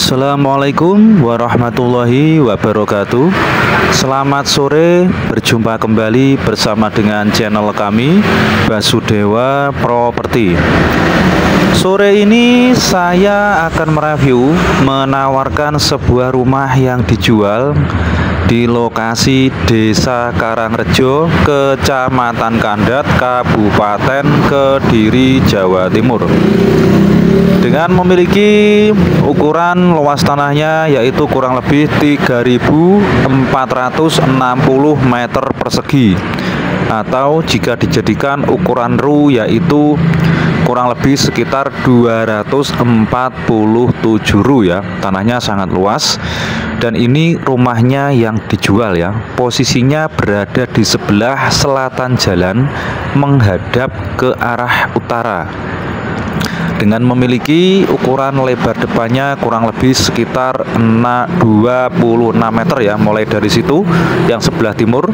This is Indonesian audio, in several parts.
Assalamualaikum warahmatullahi wabarakatuh. Selamat sore, berjumpa kembali bersama dengan channel kami Basudewa Properti. Sore ini saya akan mereview menawarkan sebuah rumah yang dijual di lokasi Desa Karangrejo, Kecamatan Kandat, Kabupaten Kediri, Jawa Timur. Dengan memiliki ukuran luas tanahnya yaitu kurang lebih 3.460 meter persegi, atau jika dijadikan ukuran ru yaitu kurang lebih sekitar 247 ru ya. Tanahnya sangat luas dan ini rumahnya yang dijual ya. Posisinya berada di sebelah selatan jalan menghadap ke arah utara, dengan memiliki ukuran lebar depannya kurang lebih sekitar 26 meter ya. Mulai dari situ yang sebelah timur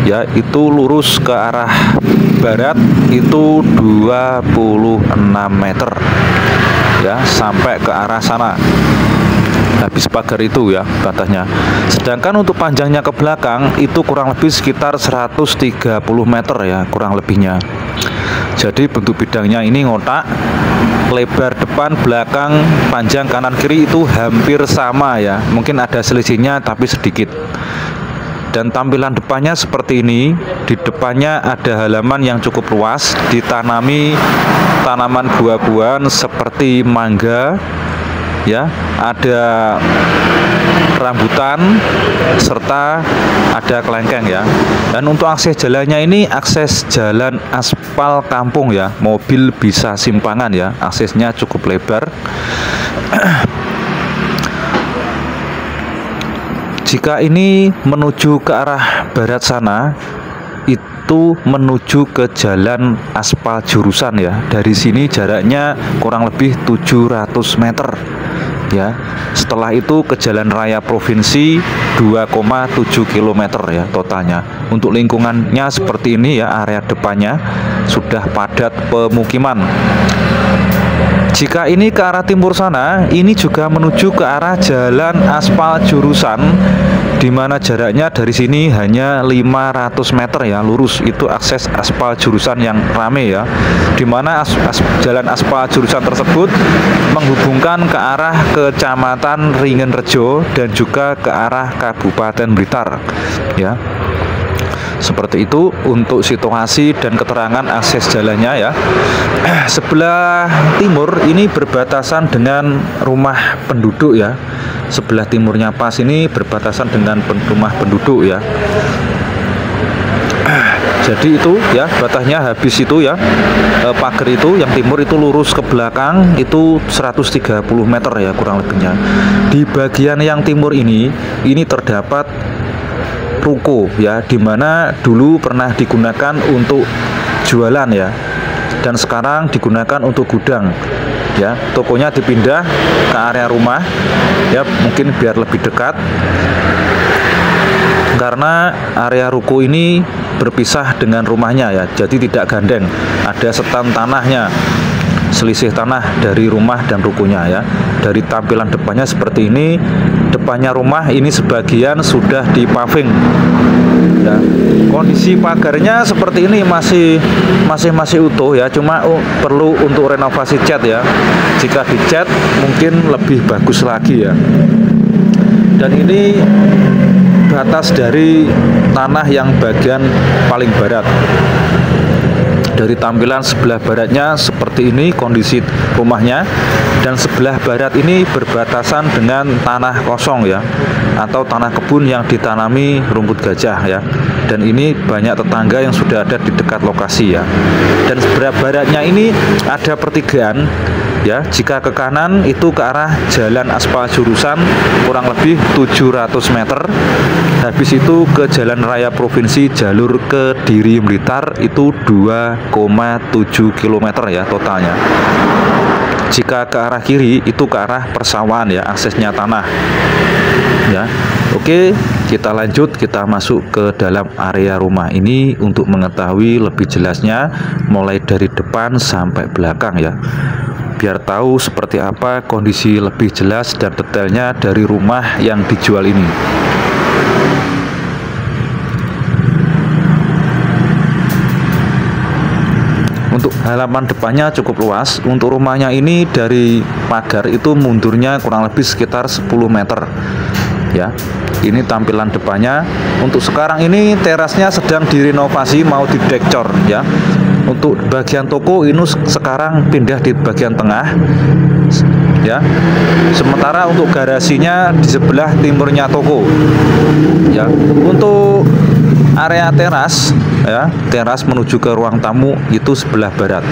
ya, itu lurus ke arah barat itu 26 meter ya, sampai ke arah sana habis pagar itu ya batasnya. Sedangkan untuk panjangnya ke belakang itu kurang lebih sekitar 130 meter ya kurang lebihnya. Jadi bentuk bidangnya ini ngotak, lebar depan, belakang, panjang kanan kiri itu hampir sama ya. Mungkin ada selisihnya tapi sedikit. Dan tampilan depannya seperti ini. Di depannya ada halaman yang cukup luas, ditanami tanaman buah-buahan seperti mangga ya, ada rambutan serta ada kelengkeng ya. Dan untuk akses jalannya ini akses jalan aspal kampung ya, mobil bisa simpangan ya, aksesnya cukup lebar. Jika ini menuju ke arah barat sana itu menuju ke jalan aspal jurusan ya. Dari sini jaraknya kurang lebih 700 meter ya. Setelah itu ke jalan raya provinsi 2,7 km ya totalnya. Untuk lingkungannya seperti ini ya, area depannya sudah padat pemukiman. Jika ini ke arah timur sana, ini juga menuju ke arah jalan aspal jurusan, di mana jaraknya dari sini hanya 500 meter ya, lurus. Itu akses aspal jurusan yang rame ya, di mana jalan aspal jurusan tersebut menghubungkan ke arah Kecamatan Ringenrejo dan juga ke arah Kabupaten Blitar ya. Seperti itu untuk situasi dan keterangan akses jalannya ya. Sebelah timur ini berbatasan dengan rumah penduduk ya. Sebelah timurnya pas ini berbatasan dengan rumah penduduk ya. Jadi itu ya, batasnya habis itu ya, pagar itu yang timur itu lurus ke belakang itu 130 meter ya kurang lebihnya. Di bagian yang timur ini terdapat ruko ya, dimana dulu pernah digunakan untuk jualan ya, dan sekarang digunakan untuk gudang ya. Tokonya dipindah ke area rumah ya, mungkin biar lebih dekat, karena area ruko ini berpisah dengan rumahnya ya, jadi tidak gandeng, ada setan tanahnya, selisih tanah dari rumah dan rukonya ya. Dari tampilan depannya seperti ini. Depannya rumah ini sebagian sudah dipaving ya. Kondisi pagarnya seperti ini masih utuh ya, cuma perlu untuk renovasi cat ya. Jika dicat mungkin lebih bagus lagi ya. Dan ini batas dari tanah yang bagian paling barat. Dari tampilan sebelah baratnya seperti ini kondisi rumahnya, dan sebelah barat ini berbatasan dengan tanah kosong ya, atau tanah kebun yang ditanami rumput gajah ya. Dan ini banyak tetangga yang sudah ada di dekat lokasi ya. Dan sebelah baratnya ini ada pertigaan ya. Jika ke kanan itu ke arah jalan aspal jurusan kurang lebih 700 meter. Habis itu ke jalan raya provinsi jalur Kediri Blitar itu 2,7 km ya totalnya. Jika ke arah kiri itu ke arah persawahan ya, aksesnya tanah ya. Oke, kita lanjut, kita masuk ke dalam area rumah ini untuk mengetahui lebih jelasnya mulai dari depan sampai belakang ya. biar tahu seperti apa kondisi lebih jelas dan detailnya dari rumah yang dijual ini. Untuk halaman depannya cukup luas. Untuk rumahnya ini dari pagar itu mundurnya kurang lebih sekitar 10 meter ya. Ini tampilan depannya. Untuk sekarang ini terasnya sedang direnovasi, mau didekor ya. Untuk bagian toko ini sekarang pindah di bagian tengah ya. Sementara untuk garasinya di sebelah timurnya toko ya. Untuk area teras ya, teras menuju ke ruang tamu itu sebelah barat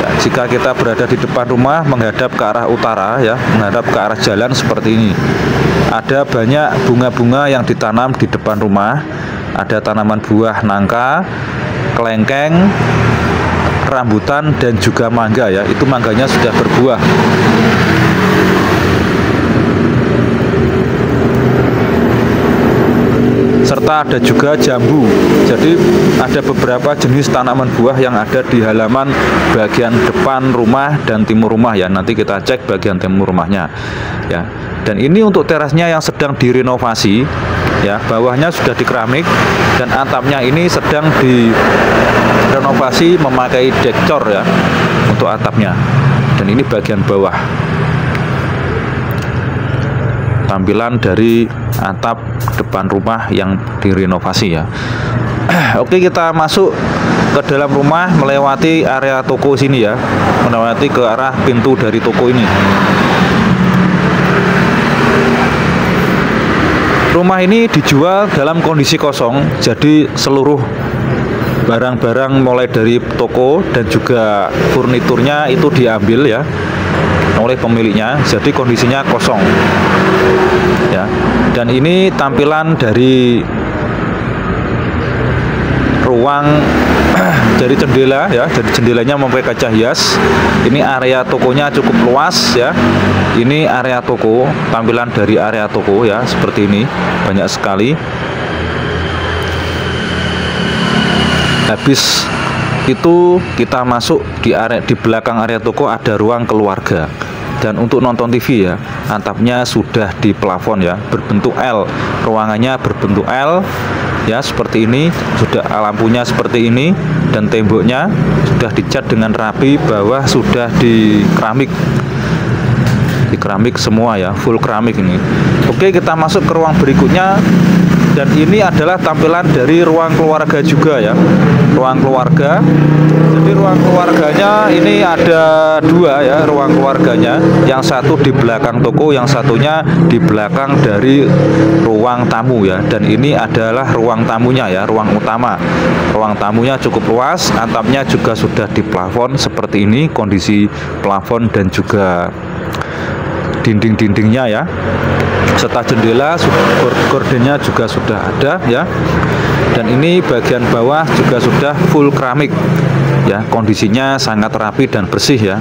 ya. Jika kita berada di depan rumah menghadap ke arah utara ya, menghadap ke arah jalan seperti ini, ada banyak bunga-bunga yang ditanam di depan rumah. Ada tanaman buah nangka, kelengkeng, rambutan, dan juga mangga ya. Itu mangganya sudah berbuah. Serta ada juga jambu. Jadi ada beberapa jenis tanaman buah yang ada di halaman bagian depan rumah dan timur rumah ya. Nanti kita cek bagian timur rumahnya ya. Dan ini untuk terasnya yang sedang direnovasi ya. Bawahnya sudah dikeramik dan atapnya ini sedang direnovasi memakai dekor ya untuk atapnya. Dan ini bagian bawah. Tampilan dari atap depan rumah yang direnovasi ya. Oke, kita masuk ke dalam rumah melewati area toko sini ya, melewati ke arah pintu dari toko ini. Rumah ini dijual dalam kondisi kosong, jadi seluruh barang-barang mulai dari toko dan juga furniturnya itu diambil ya oleh pemiliknya, jadi kondisinya kosong ya. Dan ini tampilan dari ruang dari jendela ya, dari jendelanya memakai kaca hias. Ini area tokonya cukup luas ya. Ini area toko, tampilan dari area toko ya, seperti ini, banyak sekali. Habis itu kita masuk di belakang area toko ada ruang keluarga. Dan untuk nonton TV ya, atapnya sudah di plafon ya, berbentuk L. Ruangannya berbentuk L ya, seperti ini. Sudah lampunya seperti ini dan temboknya sudah dicat dengan rapi. Bawah sudah di keramik semua ya, full keramik ini. Oke, kita masuk ke ruang berikutnya. Dan ini adalah tampilan dari ruang keluarga juga ya, ruang keluarga. Jadi ruang keluarganya ini ada dua ya, ruang keluarganya. Yang satu di belakang toko, yang satunya di belakang dari ruang tamu ya. Dan ini adalah ruang tamunya ya, ruang utama. Ruang tamunya cukup luas, atapnya juga sudah di plafon seperti ini, kondisi plafon dan juga dinding-dindingnya ya, serta jendela gordennya juga sudah ada ya. Dan ini bagian bawah juga sudah full keramik ya, kondisinya sangat rapi dan bersih ya.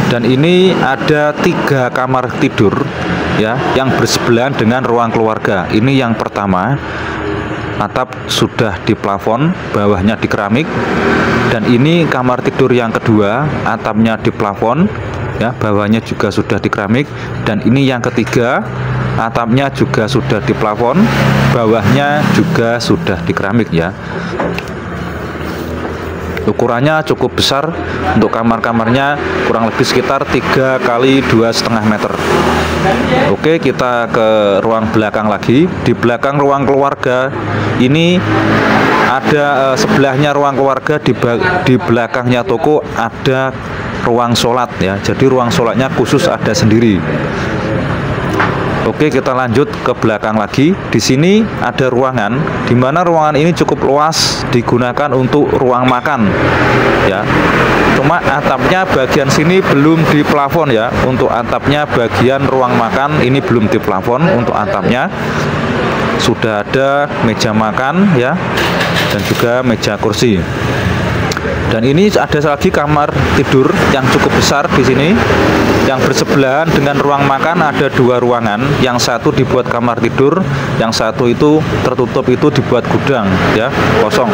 Dan ini ada 3 kamar tidur ya, yang bersebelahan dengan ruang keluarga. Ini yang pertama, atap sudah di plafon, bawahnya di keramik. Dan ini kamar tidur yang kedua, atapnya di plafon ya, bawahnya juga sudah di keramik. Dan ini yang ketiga, atapnya juga sudah di plafon, bawahnya juga sudah di keramik ya. Ukurannya cukup besar. Untuk kamar-kamarnya kurang lebih sekitar 3 kali 2,5 meter. Oke, kita ke ruang belakang lagi. Di belakang ruang keluarga ini ada sebelahnya ruang keluarga, di belakangnya toko ada ruang sholat ya. Jadi ruang sholatnya khusus ada sendiri. Oke, kita lanjut ke belakang lagi. Di sini ada ruangan, di mana ruangan ini cukup luas, digunakan untuk ruang makan ya. Cuma atapnya bagian sini belum di plafon ya. Untuk atapnya bagian ruang makan ini belum di plafon. Untuk atapnya sudah ada meja makan ya, dan juga meja kursi. Dan ini ada lagi kamar tidur yang cukup besar di sini, yang bersebelahan dengan ruang makan. Ada 2 ruangan, yang satu dibuat kamar tidur, yang satu itu tertutup, itu dibuat gudang ya, kosong.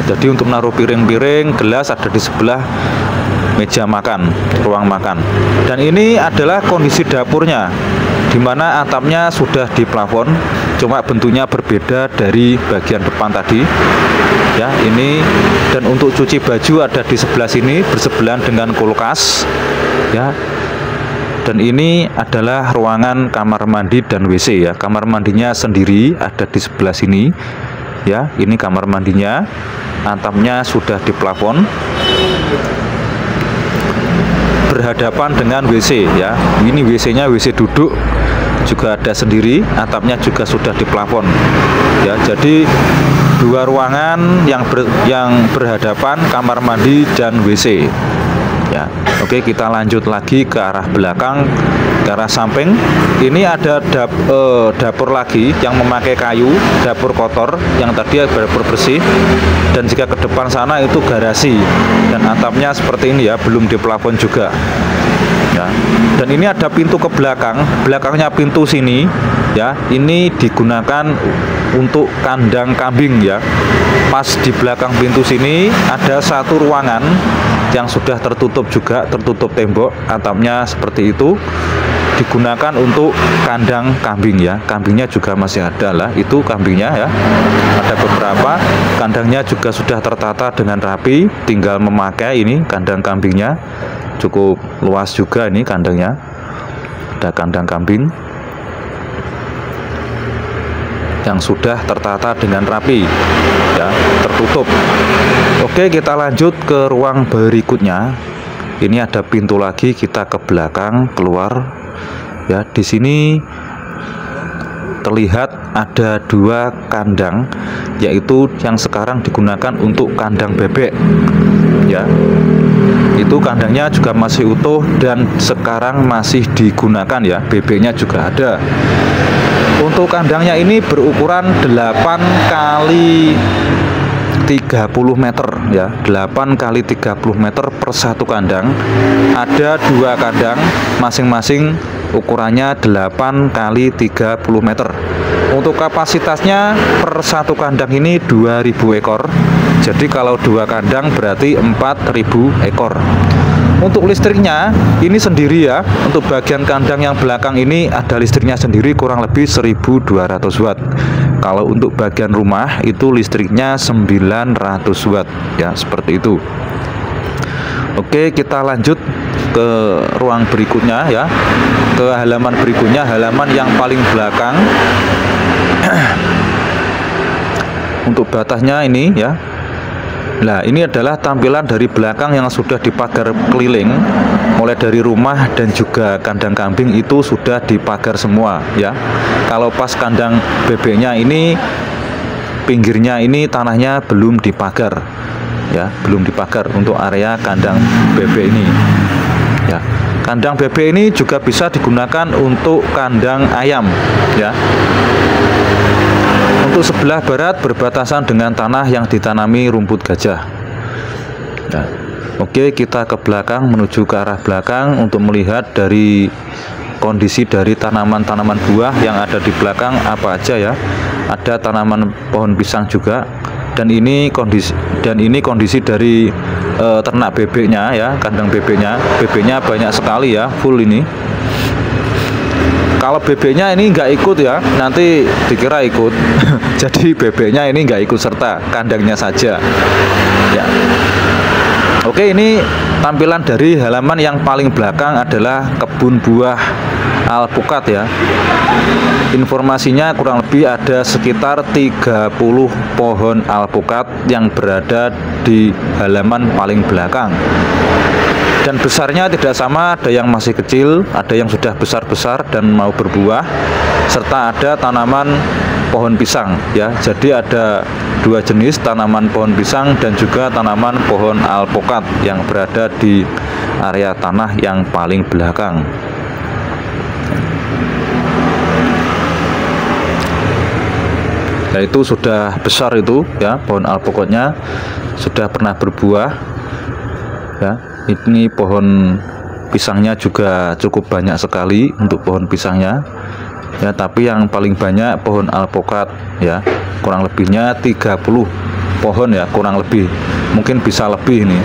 Jadi untuk naruh piring-piring, gelas ada di sebelah meja makan, ruang makan. Dan ini adalah kondisi dapurnya, di mana atapnya sudah di plafon, cuma bentuknya berbeda dari bagian depan tadi. Ya, ini. Dan untuk cuci baju ada di sebelah sini bersebelahan dengan kulkas. Ya. Dan ini adalah ruangan kamar mandi dan WC ya. Kamar mandinya sendiri ada di sebelah sini. Ya, ini kamar mandinya. Atapnya sudah di plafon, berhadapan dengan WC ya. Ini WC-nya WC duduk juga ada sendiri, atapnya juga sudah di plafon. Ya, jadi dua ruangan yang berhadapan, kamar mandi dan WC. Ya, oke, kita lanjut lagi ke arah belakang, ke arah samping. Ini ada dapur lagi yang memakai kayu, dapur kotor yang tadi dapur bersih. Dan jika ke depan sana itu garasi, dan atapnya seperti ini ya, belum di plafon juga. Ya. Dan ini ada pintu ke belakang, belakangnya pintu sini ya, ini digunakan untuk kandang kambing ya. Pas di belakang pintu sini ada satu ruangan yang sudah tertutup juga, tertutup tembok, atapnya seperti itu, digunakan untuk kandang kambing ya. Kambingnya juga masih ada lah, itu kambingnya ya, ada beberapa. Kandangnya juga sudah tertata dengan rapi, tinggal memakai. Ini kandang kambingnya cukup luas juga, ini kandangnya, ada kandang kambing yang sudah tertata dengan rapi ya, tertutup. Oke, kita lanjut ke ruang berikutnya. Ini ada pintu lagi, kita ke belakang keluar ya. Di sini terlihat ada dua kandang, yaitu yang sekarang digunakan untuk kandang bebek ya. Itu kandangnya juga masih utuh dan sekarang masih digunakan ya, bebeknya juga ada. Untuk kandangnya ini berukuran 8 kali 30 meter ya, 8 kali 30 meter per satu kandang. Ada dua kandang, masing-masing ukurannya 8 kali 30 meter. Untuk kapasitasnya per satu kandang ini 2000 ekor. Jadi kalau dua kandang berarti 4000 ekor. Untuk listriknya ini sendiri ya, untuk bagian kandang yang belakang ini ada listriknya sendiri kurang lebih 1200 watt. Kalau untuk bagian rumah itu listriknya 900 watt ya, seperti itu. Oke, kita lanjut ke ruang berikutnya ya, ke halaman berikutnya, halaman yang paling belakang. Untuk batasnya ini ya. Nah, ini adalah tampilan dari belakang yang sudah dipagar keliling, mulai dari rumah dan juga kandang kambing itu sudah dipagar semua ya. Kalau pas kandang bebeknya ini, pinggirnya ini tanahnya belum dipagar ya, belum dipagar untuk area kandang bebek ini ya. Kandang bebek ini juga bisa digunakan untuk kandang ayam ya. Untuk sebelah barat berbatasan dengan tanah yang ditanami rumput gajah. Nah, oke, kita ke belakang, menuju ke arah belakang untuk melihat dari kondisi dari tanaman-tanaman buah yang ada di belakang apa aja ya. Ada tanaman pohon pisang juga. Dan ini kondisi dari ternak bebeknya ya, kandang bebeknya. Bebeknya banyak sekali ya, full ini. Kalau bebeknya ini nggak ikut ya, nanti dikira ikut. Jadi bebeknya ini nggak ikut serta, kandangnya saja ya. Oke, ini tampilan dari halaman yang paling belakang adalah kebun buah alpukat ya. Informasinya kurang lebih ada sekitar 30 pohon alpukat yang berada di halaman paling belakang. Dan besarnya tidak sama, ada yang masih kecil, ada yang sudah besar-besar dan mau berbuah, serta ada tanaman pohon pisang ya. Jadi ada dua jenis tanaman pohon pisang dan juga tanaman pohon alpukat yang berada di area tanah yang paling belakang. Nah, itu sudah besar itu ya, pohon alpukatnya sudah pernah berbuah ya. Ini pohon pisangnya juga cukup banyak sekali untuk pohon pisangnya ya, tapi yang paling banyak pohon alpukat ya, kurang lebihnya 30 pohon ya, kurang lebih, mungkin bisa lebih nih.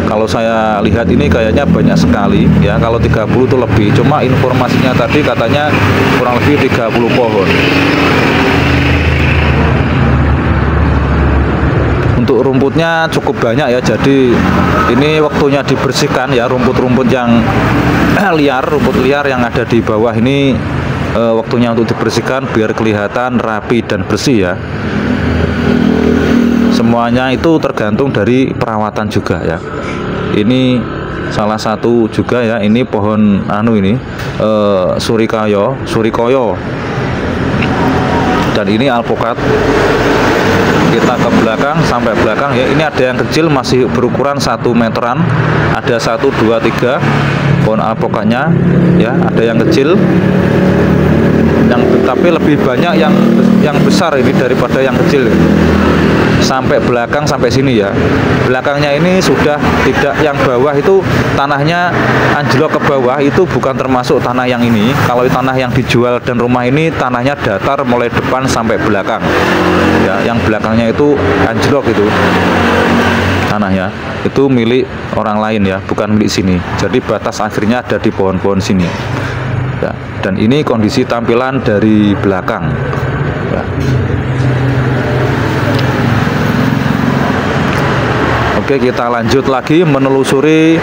Kalau saya lihat ini kayaknya banyak sekali ya. Kalau 30 itu lebih, cuma informasinya tadi katanya kurang lebih 30 pohon. Untuk rumputnya cukup banyak ya, jadi ini waktunya dibersihkan ya, rumput-rumput yang liar, rumput liar yang ada di bawah ini waktunya untuk dibersihkan biar kelihatan rapi dan bersih ya. Semuanya itu tergantung dari perawatan juga ya. Ini salah satu juga ya, ini pohon ini surikoyo, dan ini alpukat. Kita ke belakang, sampai belakang ya, ini ada yang kecil masih berukuran 1 meteran, ada 1, 2, 3 pohon alpukatnya ya, ada yang kecil, tapi lebih banyak yang besar ini daripada yang kecil. Sampai belakang, sampai sini ya. Belakangnya ini sudah tidak, yang bawah itu tanahnya anjlok ke bawah, itu bukan termasuk tanah yang ini. Kalau tanah yang dijual dan rumah ini tanahnya datar mulai depan sampai belakang ya, yang belakangnya itu anjlok, itu tanahnya itu milik orang lain ya, bukan milik sini. Jadi batas akhirnya ada di pohon-pohon sini ya. Dan ini kondisi tampilan dari belakang ya. Oke, kita lanjut lagi menelusuri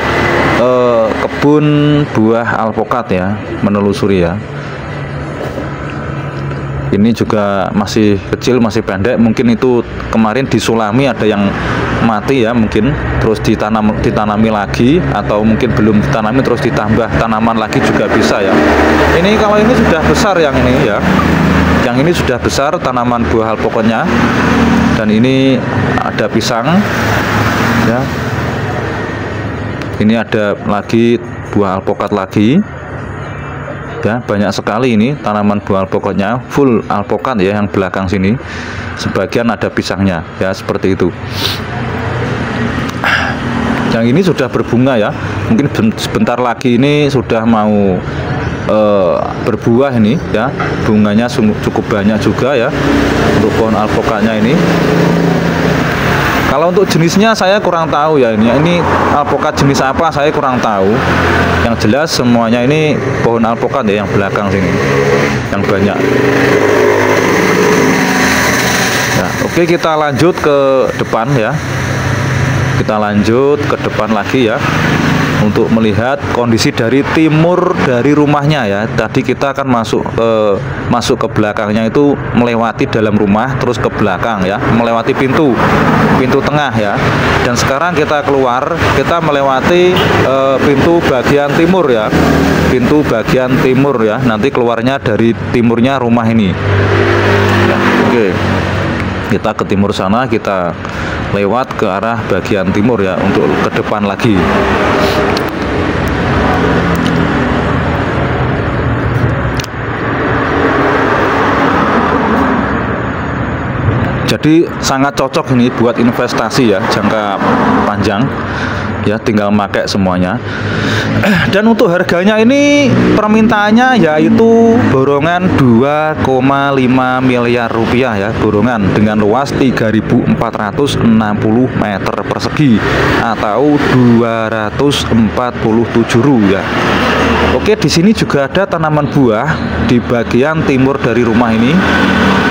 kebun buah alpukat ya, menelusuri ya. Ini juga masih kecil, masih pendek, mungkin itu kemarin disulami, ada yang mati ya mungkin, terus ditanami lagi, atau mungkin belum ditanami terus ditambah tanaman lagi juga bisa ya. Ini kalau ini sudah besar yang ini ya, yang ini sudah besar tanaman buah alpukatnya, dan ini ada pisang ya. Ini ada lagi buah alpukat lagi ya, banyak sekali ini tanaman buah alpukatnya, full alpukat ya yang belakang sini. Sebagian ada pisangnya ya, seperti itu. Yang ini sudah berbunga ya, mungkin sebentar lagi ini sudah mau berbuah ini ya. Bunganya cukup banyak juga ya untuk pohon alpukatnya ini. Kalau untuk jenisnya saya kurang tahu ya, ini alpukat jenis apa saya kurang tahu. Yang jelas semuanya ini pohon alpukat ya, yang belakang sini yang banyak ya. Oke, kita lanjut ke depan ya, kita lanjut ke depan lagi ya, untuk melihat kondisi dari timur dari rumahnya ya. Tadi kita akan masuk ke belakangnya itu melewati dalam rumah, terus ke belakang ya, melewati pintu tengah ya. Dan sekarang kita keluar, kita melewati pintu bagian timur ya, pintu bagian timur ya. Nanti keluarnya dari timurnya rumah ini ya. Oke, kita ke timur sana, kita lewat ke arah bagian timur ya, untuk ke depan lagi. Jadi sangat cocok ini buat investasi ya, jangka panjang ya, tinggal pakai semuanya. Dan untuk harganya ini permintaannya yaitu borongan 2,5 miliar rupiah ya, borongan dengan luas 3.460 meter persegi atau 247 ru ya. Oke, di sini juga ada tanaman buah di bagian timur dari rumah ini.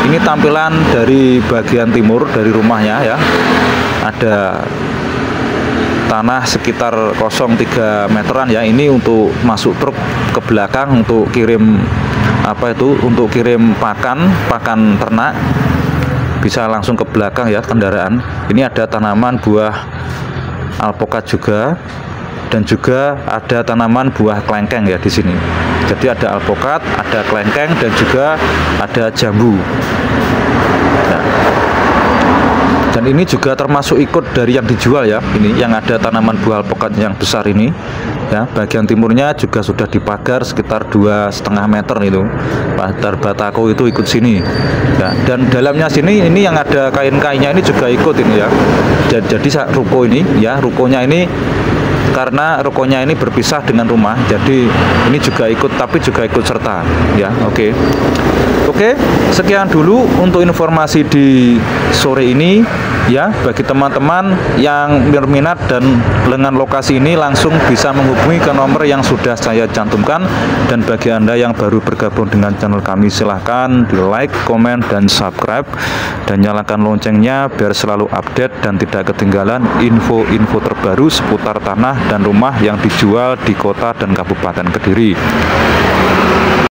Ini tampilan dari bagian timur dari rumahnya ya. Ada tanah sekitar 0,3 meteran ya. Ini untuk masuk truk ke belakang untuk kirim untuk kirim pakan ternak, bisa langsung ke belakang ya kendaraan. Ini ada tanaman buah alpukat juga, dan juga ada tanaman buah klengkeng ya di sini. Jadi ada alpukat, ada klengkeng, dan juga ada jambu ya. Dan ini juga termasuk ikut dari yang dijual ya. Ini yang ada tanaman buah alpukat yang besar ini ya. Bagian timurnya juga sudah dipagar sekitar 2,5 meter itu. Pagar batako itu ikut sini ya. Dan dalamnya sini ini yang ada kain-kainnya ini juga ikut ini ya. Jadi ruko ini ya, rukonya ini, karena rukonya ini berpisah dengan rumah, jadi ini juga ikut, tapi juga ikut serta ya. Oke, sekian dulu untuk informasi di sore ini. Ya, bagi teman-teman yang berminat dan dengan lokasi ini langsung bisa menghubungi ke nomor yang sudah saya cantumkan. Dan bagi Anda yang baru bergabung dengan channel kami, silahkan di like, komen, dan subscribe, dan nyalakan loncengnya biar selalu update dan tidak ketinggalan info-info terbaru seputar tanah dan rumah yang dijual di kota dan Kabupaten Kediri.